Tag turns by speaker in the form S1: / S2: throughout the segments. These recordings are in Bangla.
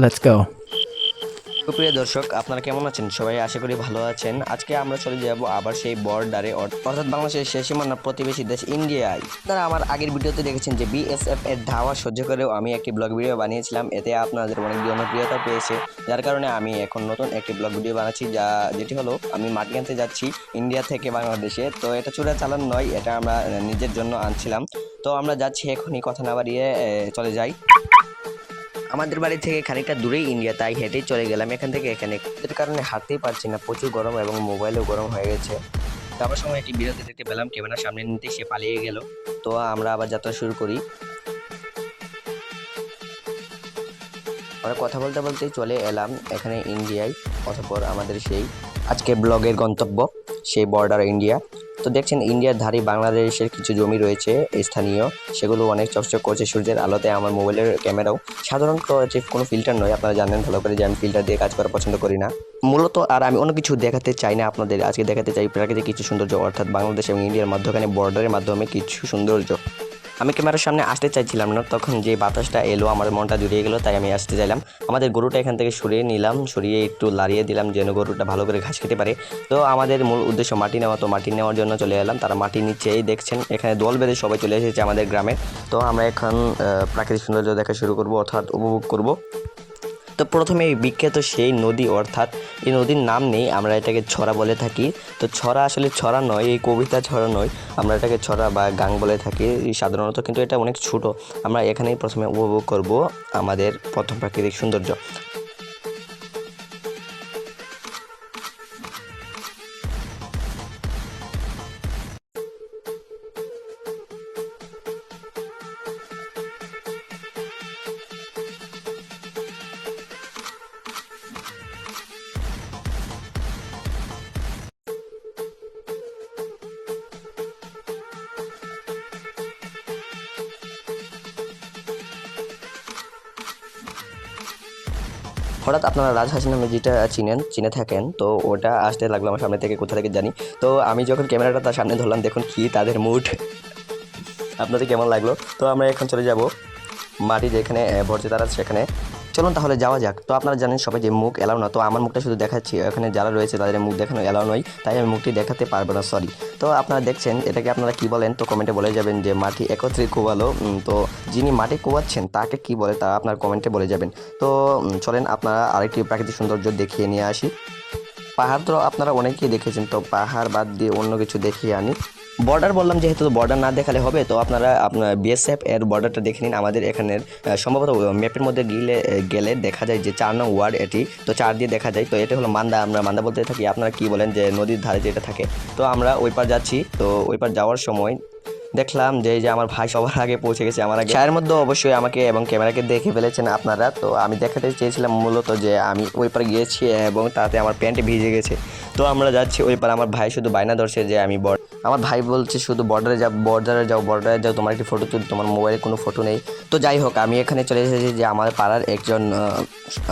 S1: Let's go.
S2: সুপ্রিয় দর্শক, আপনারা কেমন আছেন? সবাই আশা করি ভালো আছেন। আজকে আমরা চলে যাব আবার সেই বর্ডারে, অর্থাৎ বাংলাদেশের শেষ সীমানা প্রতিবেশী দেশ ইন্ডিয়ায়। আপনারা আমার আগের ভিডিওতে দেখেছেন যে বিএসএফ এর ধাওয়া সহ্য করেও আমি একটি ব্লগ ভিডিও বানিয়েছিলাম। এতে আপনাদের অনেক জনপ্রিয়তা পেয়েছে, যার কারণে আমি এখন নতুন একটি ব্লগ ভিডিও বানাচ্ছি, যেটি হলো আমি মাটি আনতে যাচ্ছি ইন্ডিয়া থেকে বাংলাদেশে। তো এটা চূড়া চালান নয়, এটা আমরা নিজের জন্য আনছিলাম। তো আমরা যাচ্ছি এখনই, কথা না বাড়িয়ে চলে যাই। আমাদের বাড়ি থেকে খানিকটা দূরেই ইন্ডিয়া, তাই হেঁটেই চলে গেলাম এখান থেকে এখানে। এর কারণে হাঁটতেই পারছি না, প্রচুর গরম এবং মোবাইলও গরম হয়ে গেছে। যাওয়ার সময় একটি বিরতি দেখতে পেলাম, ক্যামেরার সামনে নিতে সে পালিয়ে গেল। তো আমরা আবার যাত্রা শুরু করি। আমরা কথা বলতে বলতেই চলে এলাম এখানে ইন্ডিয়ায়। অতঃপর আমাদের সেই আজকে ব্লগের গন্তব্য সেই বর্ডার ইন্ডিয়া। তো দেখছেন ইন্ডিয়ার ধারে বাংলাদেশের কিছু জমি রয়েছে স্থানীয়, সেগুলো অনেক চকচক করছে সূর্যের আলোতে। আমার মোবাইলের ক্যামেরাও সাধারণত যে কোনো ফিল্টার নয়, আপনারা জানেন ভালো করে যে আমি ফিল্টার দিয়ে কাজ করা পছন্দ করি না মূলত। আর আমি অন্য কিছু দেখাতে চাই না আপনাদের, আজকে দেখাতে চাই প্রাকৃতিক কিছু সৌন্দর্য, অর্থাৎ বাংলাদেশ এবং ইন্ডিয়ার মাধ্যমে বর্ডারের মাধ্যমে কিছু সৌন্দর্য। আমি ক্যামেরার সামনে আসতে চাইছিলাম না, তখন যে বাতাসটা এলো আমার মনটা জুড়িয়ে গেল, তাই আমি আসতে চাইলাম। আমাদের গরুটা এখান থেকে সরিয়ে নিলাম, সরিয়ে একটু লাড়িয়ে দিলাম যেন গরুটা ভালো করে ঘাস খেতে পারে। তো আমাদের মূল উদ্দেশ্য মাটি নেওয়া, তো মাটি নেওয়ার জন্য চলে এলাম। তারা মাটি নিচ্ছেই, দেখছেন এখানে দল বেঁধে সবাই চলে এসেছে আমাদের গ্রামে। তো আমরা এখন প্রাকৃতিক সৌন্দর্য দেখা শুরু করব, অর্থাৎ উপভোগ করব। তো প্রথমে এই বিখ্যাত সেই নদী, অর্থাৎ এই নদীর নাম নেই, আমরা এটাকে ছড়া বলে থাকি। তো ছড়া আসলে ছড়া নয়, এই কবিতা ছড়া নয়, আমরা এটাকে ছড়া বা গাং বলে থাকি সাধারণত, কিন্তু এটা অনেক ছোট। আমরা এখানেই প্রথমে উপভোগ করব আমাদের প্রথম প্রাকৃতিক সৌন্দর্য। হঠাৎ আপনারা রাজহাঁস নামে যেটা চিনে থাকেন, তো ওটা আসতে লাগলো আমার সামনে থেকে, কোথা থেকে জানি। তো আমি যখন ক্যামেরাটা তার সামনে ধরলাম, দেখুন কি তাদের মুড। আপনাদের কেমন লাগলো? তো আমরা এখন চলে যাব মাটি যেখানে ভরছে তারা সেখানে। চলুন তাহলে যাওয়া যাক। তো আপনারা জানেন সবাই যে মুখ এলাও না, তো আমার মুখটা শুধু দেখাচ্ছি, এখানে যারা রয়েছে তাদের মুখ দেখানো এলাও নয়, তাই আমি মুখটি দেখাতে পারবো না, সরি। তো আপনারা দেখছেন এটাকে আপনারা কি বলেন, তো কমেন্টে বলে যাবেন যে মাটি একত্রে কোবালো। তো যিনি মাটি কোবাচ্ছেন তাকে কি বলে তা আপনার কমেন্টে বলে যাবেন। তো চলেন আপনারা আরেকটি প্রাকৃতিক সৌন্দর্য দেখিয়ে নিয়ে আসি। পাহাড় তো আপনারা অনেকেই দেখেছেন, তো পাহাড় বাদ দিয়ে অন্য কিছু দেখিয়ে আনি। বর্ডার বললাম যেহেতু, বর্ডার না দেখালে হবে, তো আপনারা আপনার বিএসএফ এর বর্ডারটা দেখে নিন। আমাদের এখানের সম্ভবত ম্যাপের মধ্যে গেলে দেখা যায় যে 4 নং ওয়ার্ড এটি, তো 4 দিয়ে দেখা যায়। তো এটা হলো মান্দা, আমরা মান্দা বলতে থাকি। আপনারা কি বলেন যে নদীর ধারে যেটা থাকে। তো আমরা ওই পার যাচ্ছি। তো ওই পার যাওয়ার সময় দেখলাম যে এই যে আমার ভাই সবার আগে পৌঁছে গেছে, আমার আগে। ছায়ের মধ্যে অবশ্যই আমাকে এবং ক্যামেরাকে দেখে ফেলেছেন আপনারা। তো আমি দেখাতে চেয়েছিলাম মূলত যে আমি ওই পার গিয়েছি এবং তাতে আমার প্যান্টে ভিজে গেছে। তো আমরা যাচ্ছি ওই পার, আমার ভাই শুধু বায়না ধরছে যে আমি আমার ভাই বলছে শুধু বর্ডারে যাও, তোমার একটি ফটো তুল, তোমার মোবাইলে কোনো ফটো নেই। তো যাই হোক, আমি এখানে চলে এসেছি যে আমার পাড়ার একজন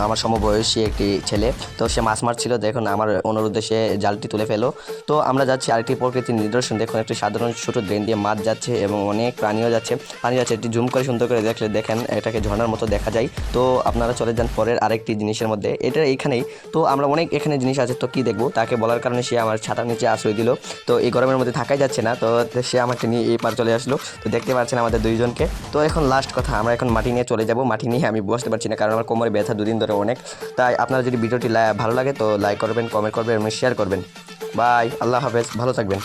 S2: আমার সমবয়সী একটি ছেলে, তো সে মাছ মারছিল, দেখুন আমার অনুরোধে সে জালটি তুলে ফেলো। তো আমরা যাচ্ছি আরেকটি প্রকৃতির নিদর্শন, দেখুন একটি সাধারণ ছোটো ড্রেন দিয়ে মাছ যাচ্ছে এবং অনেক প্রাণীও যাচ্ছে, পানি যাচ্ছে। এটি জুম করে সুন্দর করে দেখলে দেখেন এটাকে ঝর্ণার মতো দেখা যায়। তো আপনারা চলে যান পরের আরেকটি জিনিসের মধ্যে, এটা এইখানেই। তো আমরা অনেক এখানে জিনিস আছে, তো কি দেখবো তাকে বলার কারণে সে আমার ছাতার নিচে আশ্রয় দিল। তো এই গরমের মধ্যে থাকাই যাচ্ছে না, তো সে আমাকে নিয়ে এই পার চলে আসলো। তো দেখতে পাচ্ছেন আমাদের দুইজনকে। তো এখন লাস্ট কথা, আমরা এখন মাটি নিয়ে চলে যাব। মাটি নিয়ে আমি বসতে পারছি না, কারণ আমার কোমরে ব্যথা দুদিন ধরে অনেক। তাই আপনারা যদি ভিডিওটি ভালো লাগে তো লাইক করবেন, কমেন্ট করবেন এবং শেয়ার করবেন। বাই, আল্লাহ হাফেজ, ভালো থাকবেন।